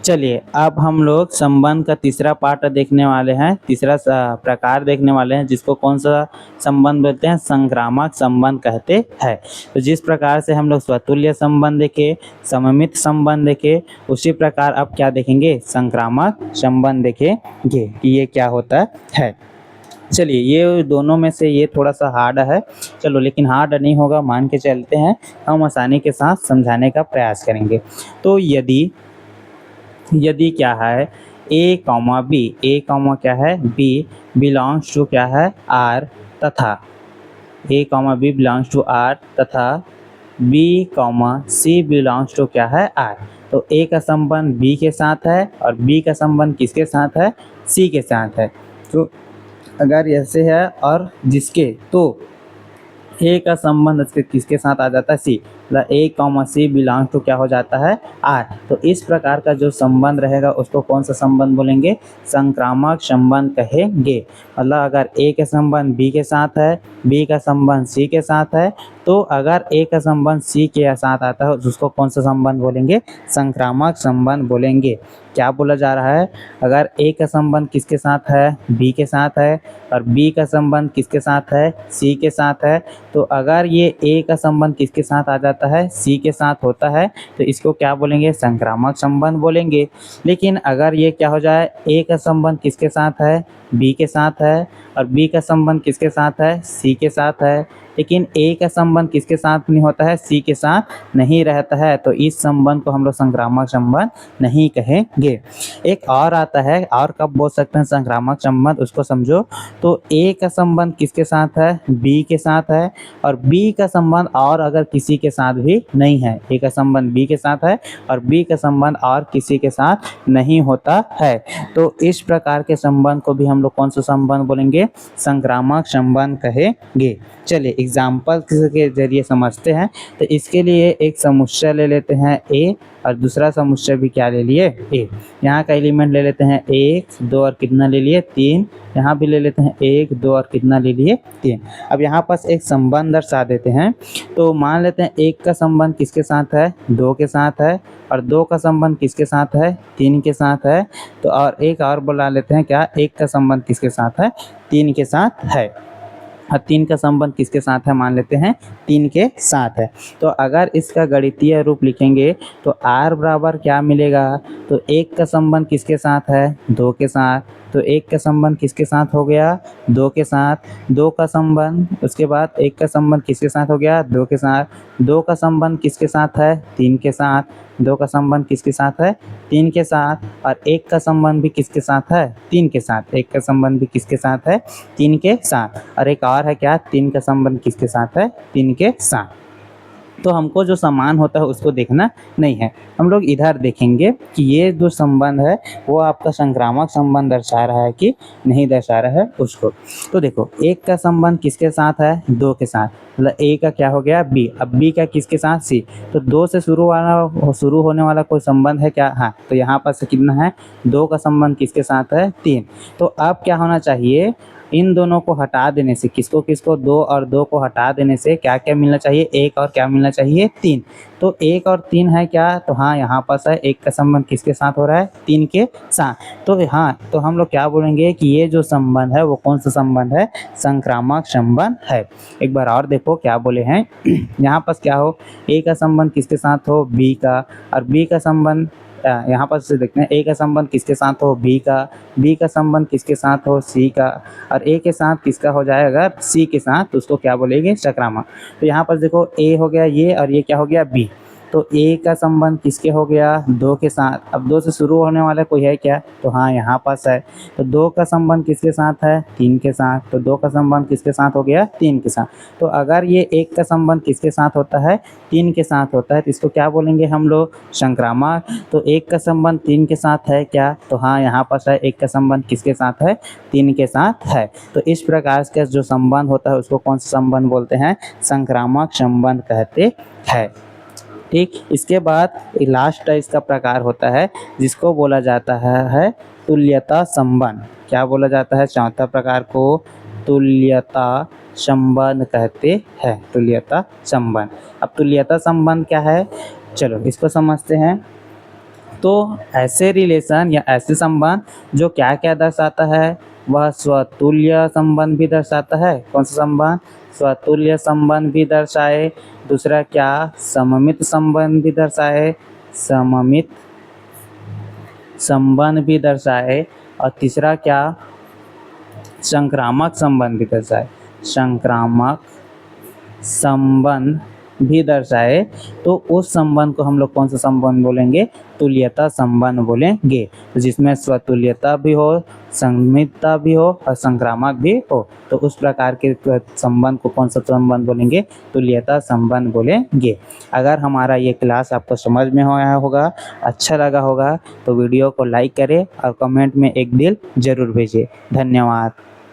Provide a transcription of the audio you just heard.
चलिए अब हम लोग संबंध का तीसरा पार्ट देखने वाले हैं, तीसरा प्रकार देखने वाले हैं, जिसको कौन सा संबंध बोलते हैं, संक्रामक संबंध कहते हैं। तो जिस प्रकार से हम लोग स्वतुल्य संबंध देखे, सममित संबंध देखे, उसी प्रकार अब क्या देखेंगे, संक्रामक संबंध देखेंगे कि ये क्या होता है। चलिए ये दोनों में से ये थोड़ा सा हार्ड है, चलो लेकिन हार्ड नहीं होगा, मान के चलते हैं, हम आसानी के साथ समझाने का प्रयास करेंगे। तो यदि क्या है a comma b, a comma क्या है बी बिलोंग्स टू क्या है आर, तथा a comma b belongs to R तथा b comma c belongs to क्या है आर। तो ए का संबंध बी के साथ है और बी का संबंध किसके साथ है, सी के साथ है। तो अगर ऐसे है और जिसके, तो ए का संबंध किसके साथ आ जाता है, सी, मतलब ए कॉमा सी बिलोंग टू क्या हो जाता है आर। तो इस प्रकार का जो संबंध रहेगा उसको कौन सा संबंध बोलेंगे, संक्रामक संबंध कहेंगे। मतलब अगर ए का संबंध बी के साथ है, बी का संबंध सी के साथ है, तो अगर ए का संबंध सी के साथ आता है उसको कौन सा संबंध बोलेंगे, संक्रामक संबंध बोलेंगे। क्या बोला जा रहा है, अगर ए का संबंध किसके साथ है, बी के साथ है, और बी का संबंध किसके साथ है, सी के साथ है, तो अगर ये ए का संबंध किसके साथ आ जाता है, सी के साथ होता है, तो इसको क्या बोलेंगे, संक्रामक संबंध बोलेंगे। लेकिन अगर ये क्या हो जाए, ए का संबंध किसके साथ है, बी के साथ है, और बी का संबंध किसके साथ है, सी के साथ है, लेकिन ए का संबंध किसके साथ नहीं होता है, सी के साथ नहीं रहता है, तो इस संबंध को हम लोग संक्रामक संबंध नहीं कहेंगे। एक और आता है, और कब बोल सकते हैं संक्रामक संबंध, उसको समझो। तो ए का संबंध किसके साथ है, बी के साथ है, और बी का संबंध और अगर किसी के साथ भी नहीं है, ए का संबंध बी के साथ है और बी का संबंध और किसी के साथ नहीं होता है, तो इस प्रकार के संबंध को भी हम लोग कौन सा संबंध बोलेंगे, संक्रामक संबंध कहेंगे। चलिए एग्जाम्पल के जरिए समझते हैं। तो इसके लिए एक समुच्चय ले लेते हैं ए, और दूसरा समुच्चय भी क्या ले लिए, ए। यहाँ का एलिमेंट ले लेते हैं 1 2 और कितना ले लिए 3, यहाँ भी ले लेते हैं 1 2 और कितना ले लिए 3। अब यहाँ पास एक संबंध दर्शा देते हैं। तो मान लेते हैं 1 का संबंध किसके साथ है, 2 के साथ है, और 2 का संबंध किसके साथ है, 3 के साथ है। तो और एक और बुला लेते हैं, क्या 1 का संबंध किसके साथ है, 3 के साथ है, और 3 का संबंध किसके साथ है, मान लेते हैं 3 के साथ है। तो अगर इसका गणितीय रूप लिखेंगे तो r बराबर क्या मिलेगा, तो 1 का संबंध किसके साथ है, 2 के साथ, तो 1 का संबंध किसके साथ हो गया, 2 के साथ, 2 का संबंध, उसके बाद 1 का संबंध किसके साथ हो गया, 2 के साथ, 2 का संबंध किसके साथ है, 3 के साथ, 2 का संबंध किसके साथ है, 3 के साथ, और 1 का संबंध भी किसके साथ है, 3 के साथ, 1 का संबंध भी किसके साथ है, 3 के साथ, और एक और है क्या, 3 का संबंध किसके साथ है, 3 के साथ। तो हमको जो समान होता है उसको देखना नहीं है, हम लोग इधर देखेंगे कि ये जो संबंध है वो आपका संक्रामक संबंध दर्शा रहा है कि नहीं दर्शा रहा है उसको। तो देखो 1 का संबंध किसके साथ है, 2 के साथ, मतलब ए का क्या हो गया बी, अब बी का किसके साथ, सी। तो 2 से शुरू होने वाला कोई संबंध है क्या, हाँ, तो यहाँ पर से कितना है, 2 का संबंध किसके साथ है, 3। तो अब क्या होना चाहिए, इन दोनों को हटा देने से, किसको किसको, 2 और 2 को हटा देने से क्या क्या मिलना चाहिए, 1 और क्या मिलना चाहिए, 3। तो 1 और 3 है क्या, तो हाँ यहाँ पास है, 1 का संबंध किसके साथ हो रहा है, 3 के साथ। तो हाँ, तो हम लोग क्या बोलेंगे कि ये जो संबंध है वो कौन सा संबंध है, संक्रामक संबंध है। एक बार और देखो क्या बोले हैं यहाँ पास क्या हो, ए का संबंध किसके साथ हो, बी का, और बी का संबंध यहाँ पर से देखते हैं, ए का संबंध किसके साथ हो, बी का, बी का संबंध किसके साथ हो, सी का, और ए के साथ किसका हो जाएगा, अगर सी के साथ, तो उसको क्या बोलेंगे, संक्रामक। तो यहाँ पर देखो ए हो गया ये, और ये क्या हो गया बी। तो ए का संबंध किसके हो गया, 2 के साथ, अब 2 से शुरू होने वाला कोई है क्या, तो हाँ यहाँ पास है। तो 2 का संबंध किसके साथ है, 3 के साथ, तो 2 का संबंध किसके साथ हो गया, 3 के साथ। तो अगर ये 1 का संबंध किसके साथ होता है, 3 के साथ होता है, तो इसको क्या बोलेंगे हम लोग, संक्रामक। तो 1 का संबंध 3 के साथ है क्या, तो हाँ यहाँ पास है, 1 का संबंध किसके साथ है, 3 के साथ है। तो इस प्रकार का जो संबंध होता है उसको कौन सा संबंध बोलते हैं, संक्रामक संबंध कहते हैं। ठीक, इसके बाद लास्ट इसका प्रकार होता है जिसको बोला जाता है तुल्यता संबंध। क्या बोला जाता है, चौथा प्रकार को तुल्यता संबंध कहते हैं, तुल्यता संबंध। अब तुल्यता संबंध क्या है, चलो इसको समझते हैं। तो ऐसे रिलेशन या ऐसे संबंध जो क्या क्या दर्शाता है, वह स्वतुल्य संबंध भी दर्शाता है। कौन सा संबंध? स्वतुल्य संबंध भी दर्शाए। दूसरा क्या? सममित संबंध भी दर्शाए, सममित संबंध भी दर्शाए। और तीसरा क्या? संक्रामक संबंध भी दर्शाए, संक्रामक संबंध भी दर्शाए। तो उस संबंध को हम लोग कौन सा संबंध बोलेंगे? तुल्यता संबंध बोलेंगे। तो जिसमें स्वतुल्यता भी हो, संमितता भी हो और संक्रामक भी हो, तो उस प्रकार के संबंध को कौन सा संबंध बोलेंगे? तुल्यता संबंध बोलेंगे। अगर हमारा ये क्लास आपको समझ में आया होगा, अच्छा लगा होगा, तो वीडियो को लाइक करें और कमेंट में एक दिल जरूर भेजें। धन्यवाद।